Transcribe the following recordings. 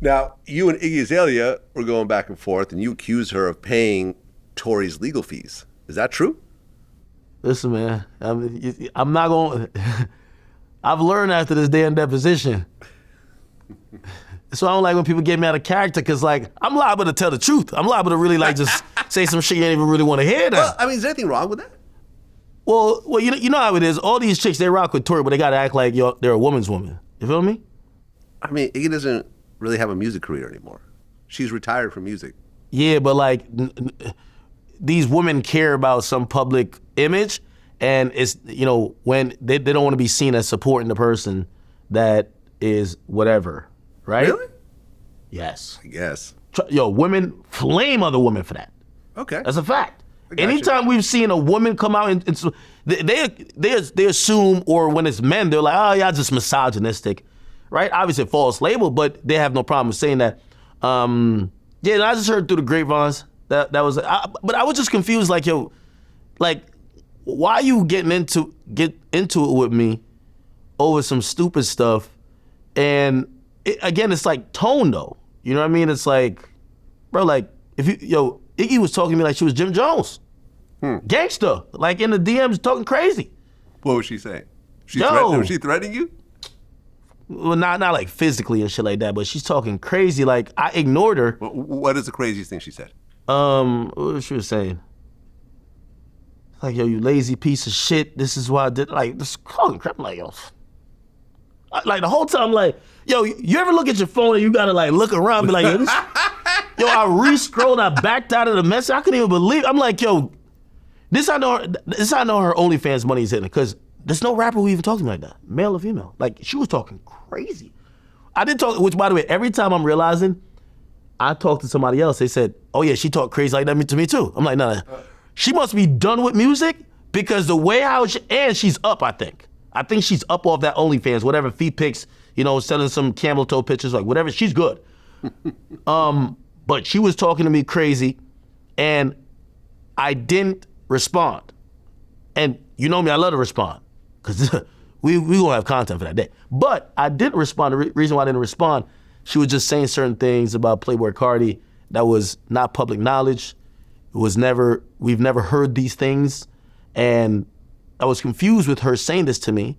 Now, you and Iggy Azalea were going back and forth, and you accused her of paying Tori's legal fees. Is that true? Listen, man, I'm not going to... I've learned after this damn deposition. So I don't like when people get me out of character, because, like, I'm liable to tell the truth. I'm liable to really, like, just say some shit you ain't even really want to hear now. Well, I mean, is there anything wrong with that? Well, you know how it is. All these chicks, they rock with Tori, but they got to act like they're a woman's woman. You feel me? I mean, Iggy doesn't really have a music career anymore. She's retired from music. Yeah, but, like, these women care about some public image, and it's, you know, when they don't want to be seen as supporting the person that is whatever, right? Really? Yes. I guess. Yo, women flame other women for that. Okay. That's a fact. Gotcha. Anytime we've seen a woman come out and they assume, or when it's men, they're like, oh, y'all just misogynistic, right? Obviously a false label, but they have no problem saying that. Yeah, I just heard through the grapevines that was, but I was just confused, like, yo, like, why are you get into it with me over some stupid stuff? And again, it's like tone though. You know what I mean? It's like, bro, like, Iggy was talking to me like she was Jim Jones. Gangster, like in the DMs talking crazy. What was she saying? Was she threatening you? Well, not like physically and shit like that, but she's talking crazy. Like, I ignored her. What is the craziest thing she said? What was she saying? Like, yo, you lazy piece of shit. This is why I did. Like, this calling crap. Like, yo. Like, the whole time, like, yo, you ever look at your phone and you gotta, like, look around and be like, yo, I re-scrolled, I backed out of the message. I couldn't even believe it. I'm like, yo, this I know her OnlyFans money is hitting, because there's no rapper who even talks to me like that, male or female. Like, she was talking crazy. I did talk, which, by the way, every time I'm realizing I talked to somebody else, they said, oh yeah, she talked crazy like that to me too. I'm like, nah. She must be done with music, because the way and she's up, I think. I think she's up off that OnlyFans, whatever, feet pics, you know, selling some camel toe pictures, like whatever, she's good. But she was talking to me crazy, and I didn't respond. And you know me, I love to respond, because we gonna have content for that day. But I didn't respond. The reason why I didn't respond, she was just saying certain things about Playboi Carti that was not public knowledge. We've never heard these things. And I was confused with her saying this to me,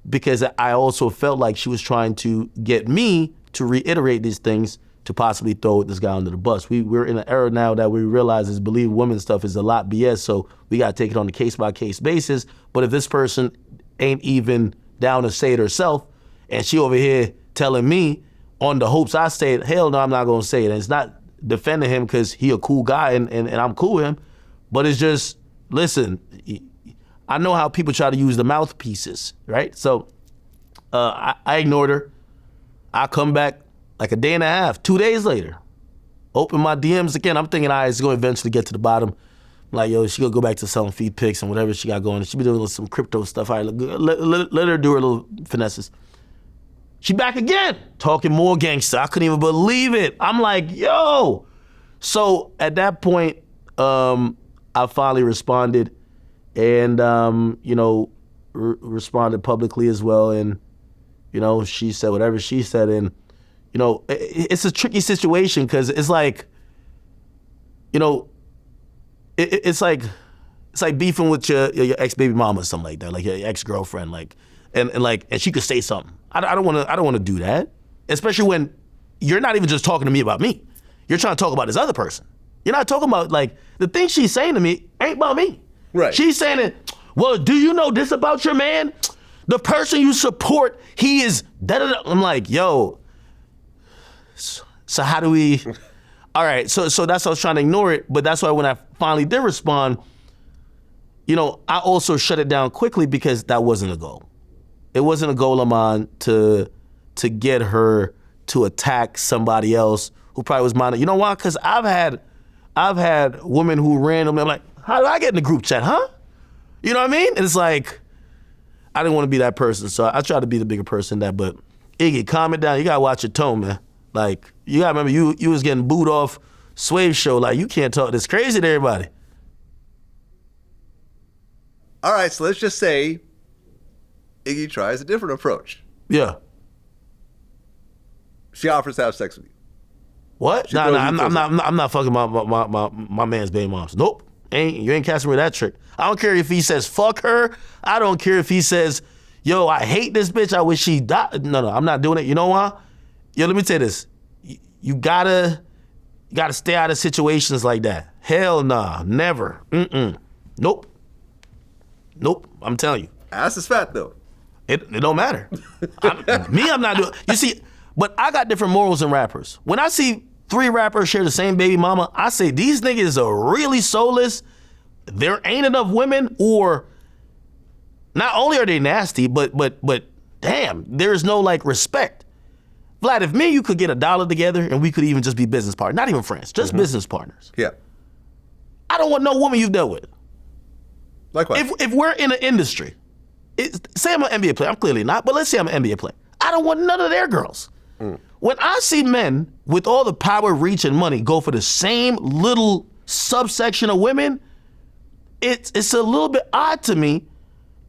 because I also felt like she was trying to get me to reiterate these things to possibly throw this guy under the bus. We're in an era now that we realize is believe women stuff is a lot BS, so we gotta take it on a case-by-case basis. But if this person ain't even down to say it herself, and she over here telling me on the hopes I say it, hell no, I'm not gonna say it. And it's not defending him because he a cool guy and I'm cool with him, but it's just, listen, I know how people try to use the mouthpieces, right? So I ignored her. I come back like a day and a half, 2 days later, open my DMs again. I'm thinking, all right, it's gonna eventually get to the bottom. I'm like, yo, she gonna go back to selling feed pics and whatever she got going. She be doing some crypto stuff. All right, let her do her little finesses. She back again, talking more gangster. I couldn't even believe it. I'm like, yo. So at that point, I finally responded, and responded publicly as well. And she said whatever she said, and it's a tricky situation, because it's like, it's like beefing with your ex baby mama or something like that, like your ex girlfriend, like, and she could say something. I don't want to do that, especially when you're not even just talking to me about me. You're trying to talk about this other person. You're not talking about, like, the thing she's saying to me ain't about me. Right. She's saying it, well, do you know this about your man? The person you support, he is da-da-da. I'm like, yo, so how do we, all right, so that's why I was trying to ignore it, but that's why when I finally did respond, I also shut it down quickly, because that wasn't a goal. It wasn't a goal of mine to get her to attack somebody else who probably was mine. You know why? Because I've had women who randomly, I'm like, how did I get in the group chat, huh? You know what I mean? And it's like, I didn't want to be that person, so I tried to be the bigger person than that. But Iggy, calm it down. You gotta watch your tone, man. Like, you gotta remember, you was getting booed off Swave show. Like, you can't talk this crazy to everybody. All right, so let's just say Iggy tries a different approach. Yeah. She offers to have sex with you. What? Nah, I'm not fucking my man's baby moms. Nope. You ain't casting me that trick. I don't care if he says fuck her. I don't care if he says, yo, I hate this bitch. I wish she died. No, I'm not doing it. You know why? Yo, let me tell you this. You gotta stay out of situations like that. Hell nah, never. Nope. I'm telling you. Ass is fat though. It don't matter. I'm not doing. You see, but I got different morals than rappers. When I see 3 rappers share the same baby mama, I say these niggas are really soulless. There ain't enough women, or not only are they nasty, but damn, there's no like respect. Vlad, if me and you could get $1 together and we could even just be business partners, not even friends, just business partners. Yeah. I don't want no woman you've dealt with. Likewise. If we're in an industry, say I'm an NBA player, I'm clearly not, but let's say I'm an NBA player. I don't want none of their girls. When I see men with all the power, reach, and money go for the same little subsection of women, it's a little bit odd to me.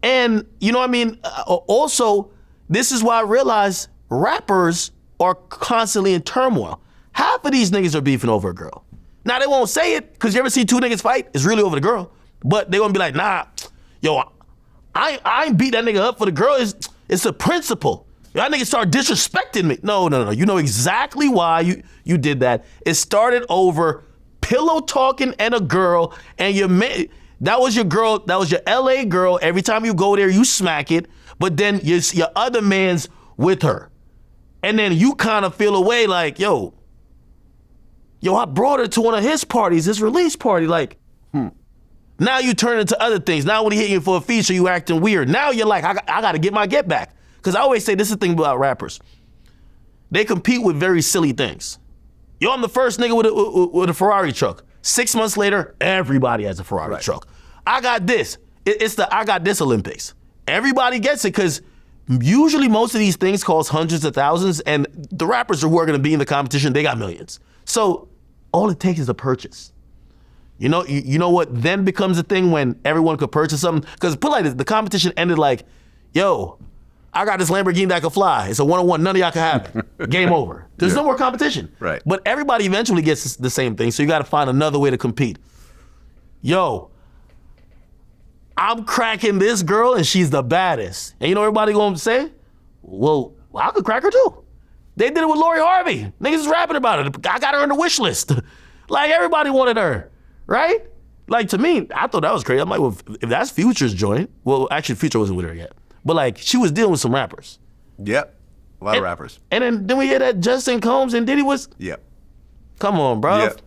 And you know what I mean? Also, this is why I realize rappers are constantly in turmoil. Half of these niggas are beefing over a girl. Now, they won't say it, because you ever see 2 niggas fight? It's really over the girl. But they gonna be like, nah, yo, I ain't beat that nigga up for the girl. It's a principle. Y'all niggas start disrespecting me. No. You know exactly why you did that. It started over pillow talking and a girl, and that was your girl, that was your LA girl. Every time you go there, you smack it, but then your other man's with her. And then you kind of feel away like, yo, I brought her to one of his parties, his release party. Like, Now you turn into other things. Now when he hit you for a feature, you acting weird. Now you're like, I got to get my get back. Because I always say this is the thing about rappers. They compete with very silly things. Yo, I'm the first nigga with a Ferrari truck. 6 months later, everybody has a Ferrari truck. I got this. It's the I got this Olympics. Everybody gets it because usually most of these things cost hundreds of thousands, and the rappers who are going to be in the competition, they got millions. So all it takes is a purchase. You know what then becomes a thing when everyone could purchase something? Because put like this, the competition ended like, yo, I got this Lamborghini that can fly. It's a one-on-one. None of y'all can have it. Game over. There's no more competition. Right. But everybody eventually gets the same thing, so you got to find another way to compete. Yo, I'm cracking this girl and she's the baddest. And you know what everybody going to say? Well, I could crack her too. They did it with Lori Harvey. Niggas is rapping about it. I got her on the wish list. Like everybody wanted her, right? Like to me, I thought that was crazy. I'm like, well, if that's Future's joint, well, actually Future wasn't with her yet. But like, she was dealing with some rappers. Yep, a lot of rappers. And then we hear that Justin Combs and Diddy was. Yep. Come on, bro. Yep.